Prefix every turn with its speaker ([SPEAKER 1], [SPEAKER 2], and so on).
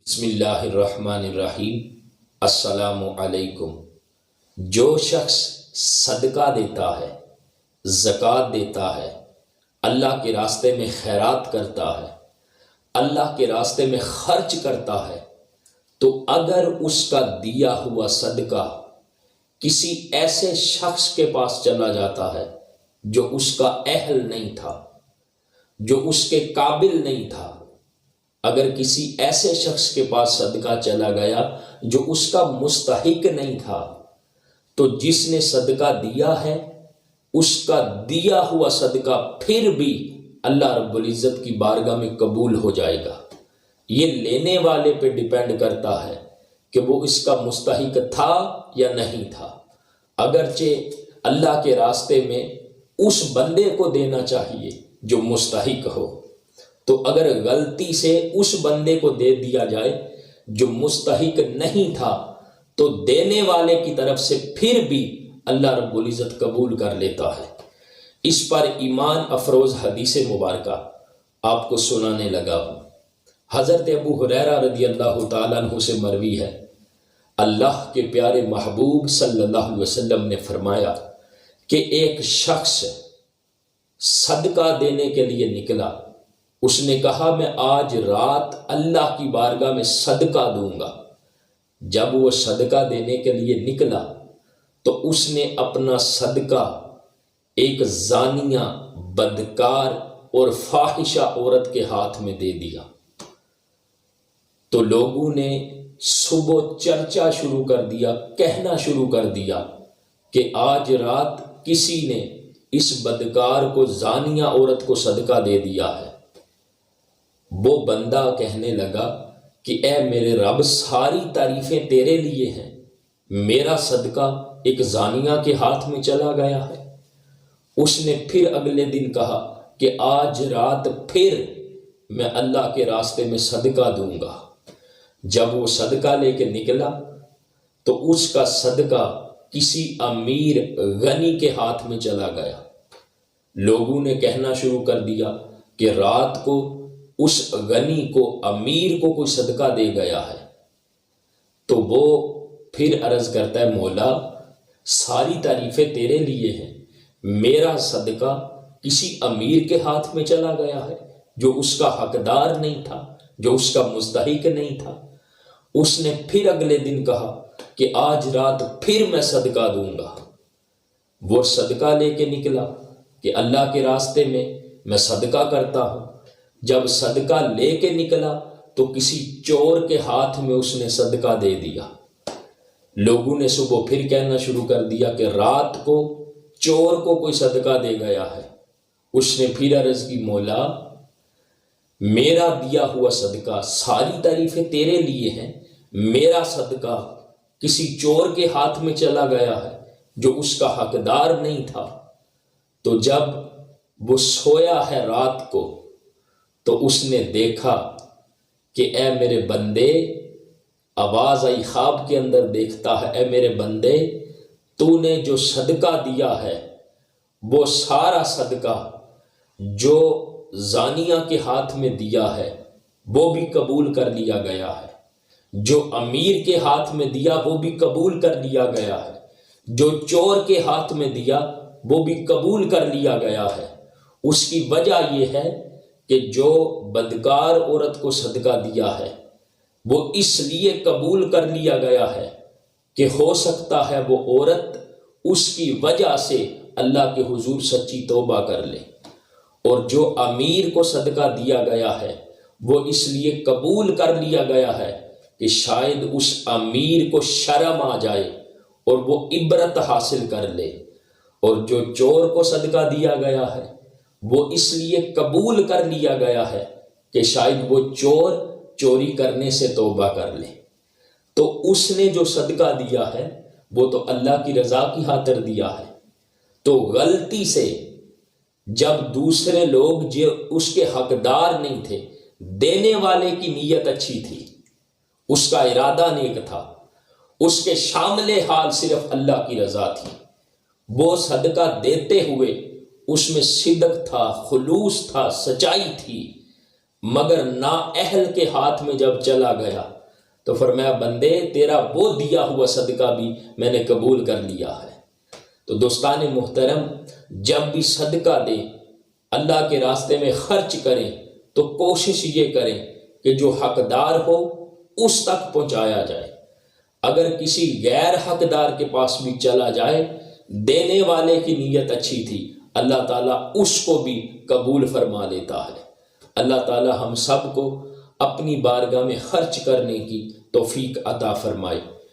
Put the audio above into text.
[SPEAKER 1] بسم اللہ الرحمن الرحیم۔ السلام علیکم۔ جو شخص صدقہ دیتا ہے، زکوٰۃ دیتا ہے، اللہ کے راستے میں خیرات کرتا ہے، اللہ کے راستے میں خرچ کرتا ہے، تو اگر اس کا دیا ہوا صدقہ کسی ایسے شخص کے پاس چلا جاتا ہے جو اس کا اہل نہیں تھا، جو اس کے قابل نہیں تھا، اگر کسی ایسے شخص کے پاس صدقہ چلا گیا جو اس کا مستحق نہیں تھا، تو جس نے صدقہ دیا ہے اس کا دیا ہوا صدقہ پھر بھی اللہ رب العزت کی بارگاہ میں قبول ہو جائے گا۔ یہ لینے والے پہ ڈیپینڈ کرتا ہے کہ وہ اس کا مستحق تھا یا نہیں تھا۔ اگرچہ اللہ کے راستے میں اس بندے کو دینا چاہیے جو مستحق ہو، تو اگر غلطی سے اس بندے کو دے دیا جائے جو مستحق نہیں تھا، تو دینے والے کی طرف سے پھر بھی اللہ رب العزت قبول کر لیتا ہے۔ اس پر ایمان افروز حدیث مبارکہ آپ کو سنانے لگا ہوں۔ حضرت ابو ہریرہ رضی اللہ تعالیٰ عنہ سے مروی ہے، اللہ کے پیارے محبوب صلی اللہ علیہ وسلم نے فرمایا کہ ایک شخص صدقہ دینے کے لیے نکلا۔ اس نے کہا میں آج رات اللہ کی بارگاہ میں صدقہ دوں گا۔ جب وہ صدقہ دینے کے لیے نکلا تو اس نے اپنا صدقہ ایک زانیہ، بدکار اور فاحشہ عورت کے ہاتھ میں دے دیا۔ تو لوگوں نے صبح چرچا شروع کر دیا، کہنا شروع کر دیا کہ آج رات کسی نے اس بدکار کو، زانیہ عورت کو صدقہ دے دیا ہے۔ وہ بندہ کہنے لگا کہ اے میرے رب، ساری تعریفیں تیرے لیے ہیں، میرا صدقہ ایک زانیہ کے ہاتھ میں چلا گیا ہے۔ اس نے پھر اگلے دن کہا کہ آج رات پھر میں اللہ کے راستے میں صدقہ دوں گا۔ جب وہ صدقہ لے کے نکلا تو اس کا صدقہ کسی امیر غنی کے ہاتھ میں چلا گیا۔ لوگوں نے کہنا شروع کر دیا کہ رات کو اس غنی کو، امیر کو کوئی صدقہ دے گیا ہے۔ تو وہ پھر عرض کرتا ہے مولا، ساری تعریفیں تیرے لیے ہیں، میرا صدقہ کسی امیر کے ہاتھ میں چلا گیا ہے جو اس کا حقدار نہیں تھا، جو اس کا مستحق نہیں تھا۔ اس نے پھر اگلے دن کہا کہ آج رات پھر میں صدقہ دوں گا۔ وہ صدقہ لے کے نکلا کہ اللہ کے راستے میں صدقہ کرتا ہوں۔ جب صدقہ لے کے نکلا تو کسی چور کے ہاتھ میں اس نے صدقہ دے دیا۔ لوگوں نے صبح پھر کہنا شروع کر دیا کہ رات کو چور کو کوئی صدقہ دے گیا ہے۔ اس نے پھر عرض کی مولا، میرا دیا ہوا صدقہ، ساری تعریفیں تیرے لیے ہیں، میرا صدقہ کسی چور کے ہاتھ میں چلا گیا ہے جو اس کا حقدار نہیں تھا۔ تو جب وہ سویا ہے رات کو تو اس نے دیکھا کہ اے میرے بندے، آواز آئی خواب کے اندر، دیکھتا ہے اے میرے بندے، تو نے جو صدقہ دیا ہے وہ سارا صدقہ جو زانیہ کے ہاتھ میں دیا ہے وہ بھی قبول کر لیا گیا ہے، جو امیر کے ہاتھ میں دیا وہ بھی قبول کر لیا گیا ہے، جو چور کے ہاتھ میں دیا وہ بھی قبول کر لیا گیا ہے۔ اس کی وجہ یہ ہے کہ جو بدکار عورت کو صدقہ دیا ہے وہ اس لیے قبول کر لیا گیا ہے کہ ہو سکتا ہے وہ عورت اس کی وجہ سے اللہ کے حضور سچی توبہ کر لے، اور جو امیر کو صدقہ دیا گیا ہے وہ اس لیے قبول کر لیا گیا ہے کہ شاید اس امیر کو شرم آ جائے اور وہ عبرت حاصل کر لے، اور جو چور کو صدقہ دیا گیا ہے وہ اس لیے قبول کر لیا گیا ہے کہ شاید وہ چور چوری کرنے سے توبہ کر لے۔ تو اس نے جو صدقہ دیا ہے وہ تو اللہ کی رضا کی خاطر دیا ہے۔ تو غلطی سے جب دوسرے لوگ جو اس کے حقدار نہیں تھے، دینے والے کی نیت اچھی تھی، اس کا ارادہ نیک تھا، اس کے شامل حال صرف اللہ کی رضا تھی، وہ صدقہ دیتے ہوئے اس میں صدق تھا، خلوص تھا، سچائی تھی، مگر نااہل کے ہاتھ میں جب چلا گیا تو فرمایا بندے تیرا وہ دیا ہوا صدقہ بھی میں نے قبول کر لیا ہے۔ تو دوستان محترم، جب بھی صدقہ دیں، اللہ کے راستے میں خرچ کریں تو کوشش یہ کریں کہ جو حقدار ہو اس تک پہنچایا جائے۔ اگر کسی غیر حقدار کے پاس بھی چلا جائے، دینے والے کی نیت اچھی تھی، اللہ تعالیٰ اس کو بھی قبول فرما لیتا ہے۔ اللہ تعالیٰ ہم سب کو اپنی بارگاہ میں خرچ کرنے کی توفیق عطا فرمائے۔